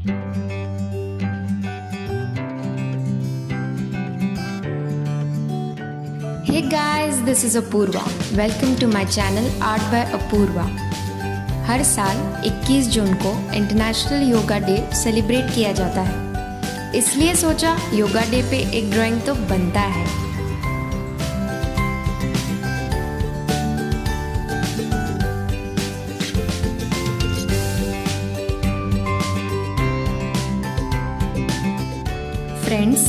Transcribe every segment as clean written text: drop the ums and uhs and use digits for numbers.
Hey guys, this is Apurva. Welcome to my channel Art by Apurva. हर साल 21 जून को international yoga day celebrate किया जाता है, इसलिए सोचा योगा डे पे एक ड्राइंग तो बनता है। फ्रेंड्स,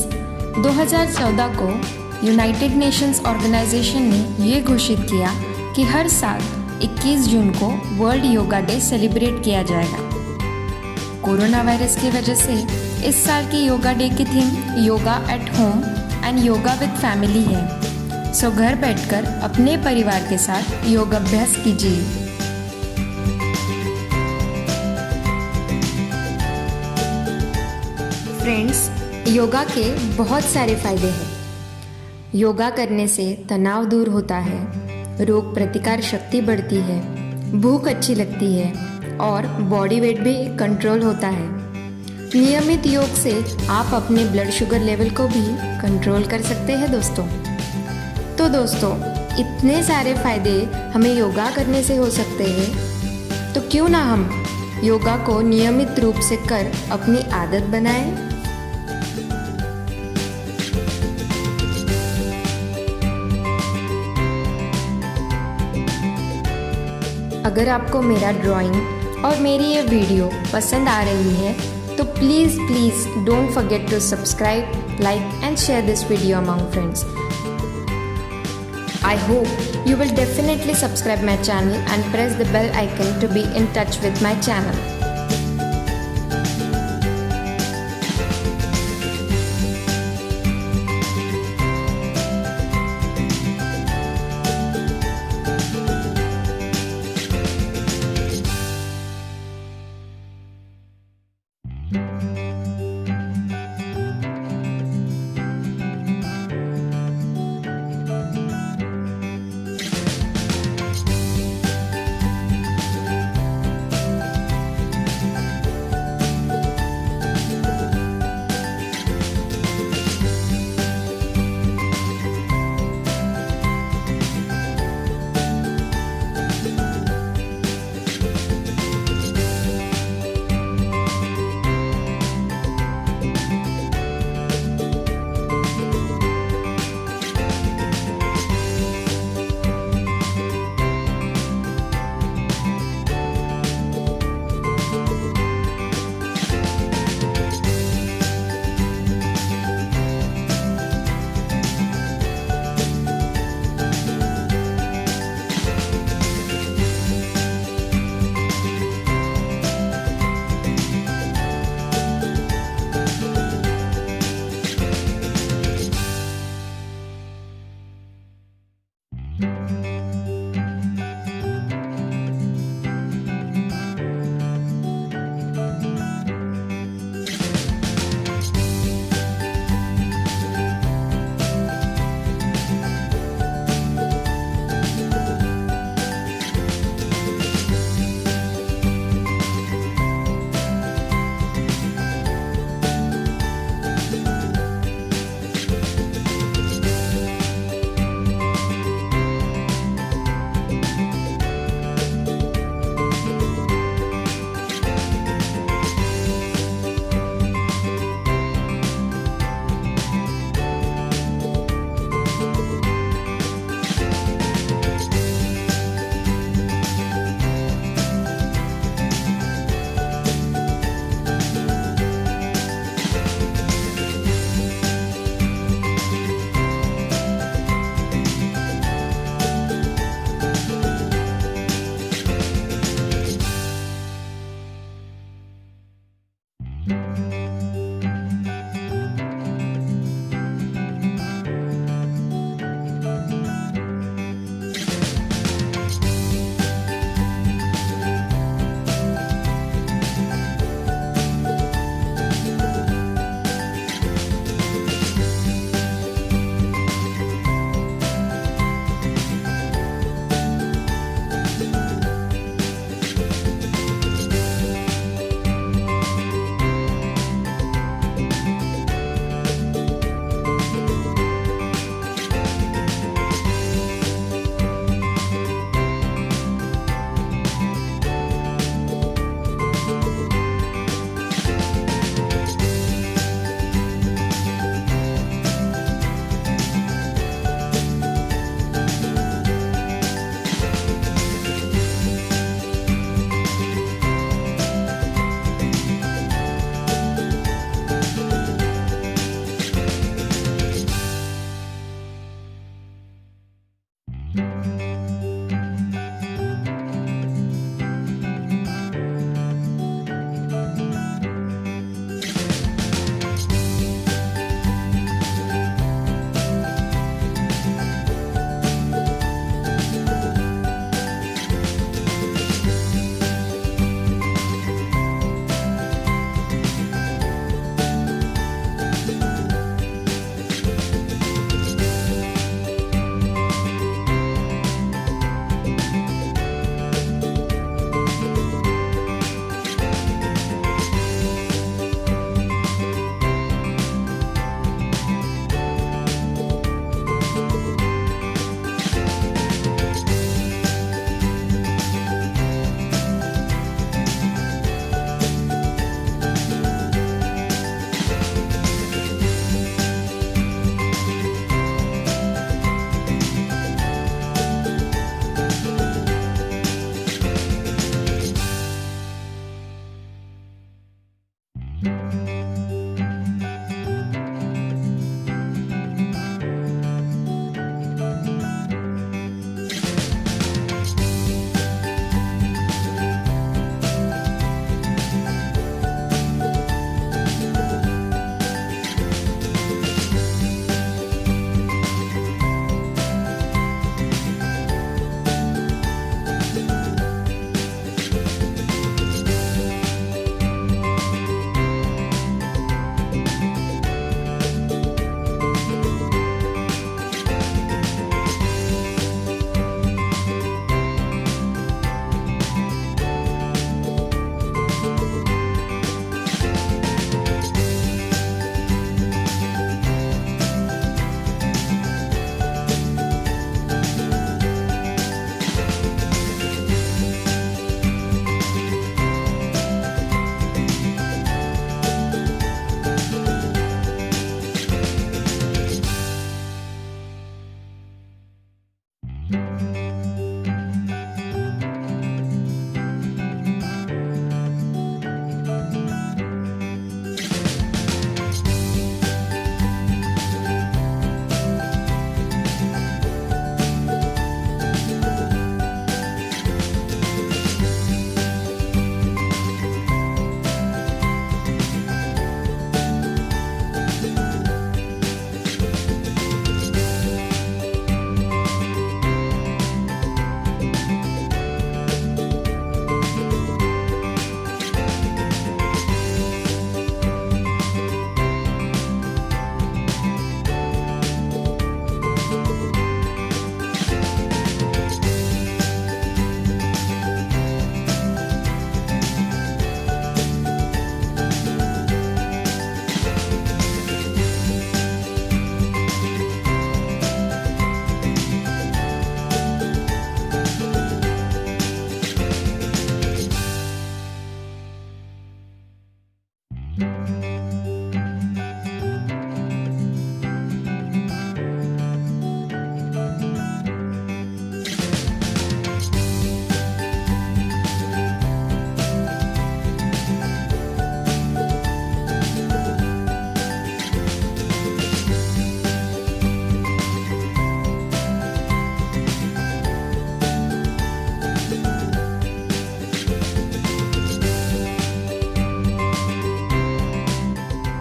2014 को यूनाइटेड नेशंस ऑर्गेनाइजेशन ने ये घोषित किया कि हर साल 21 जून को वर्ल्ड योगा डे सेलिब्रेट किया जाएगा। कोरोना वायरस की वजह से इस साल की योगा डे की theme yoga at home and yoga with family है। सो घर बैठकर अपने परिवार के साथ योगाभ्यास कीजिए। फ्रेंड्स, योगा के बहुत सारे फायदे हैं। योगा करने से तनाव दूर होता है, रोग प्रतिकार शक्ति बढ़ती है, भूख अच्छी लगती है और बॉडी वेट भी कंट्रोल होता है। नियमित योग से आप अपने ब्लड शुगर लेवल को भी कंट्रोल कर सकते हैं दोस्तों। तो दोस्तों, इतने सारे फायदे हमें योगा करने से हो सकते हैं, तो क्यों ना हम योगा को नियमित रूप से कर अपनी आदत बनाएं। अगर आपको मेरा ड्राइंग और मेरी ये वीडियो पसंद आ रही है तो please don't forget to subscribe, like and share this video among friends. I hope you will definitely subscribe my channel and press the bell icon to be in touch with my channel.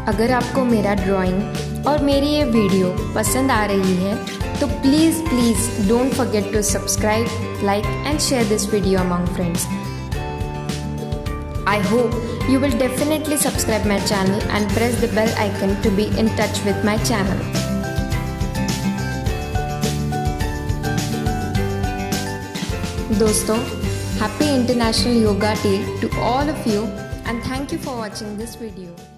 अगर आपको मेरा drawing और मेरी ये video पसंद आ रही है तो please don't forget to subscribe, like and share this video among friends. I hope you will definitely subscribe my channel and press the bell icon to be in touch with my channel. दोस्तों, Happy International Yoga Day to all of you and thank you for watching this video.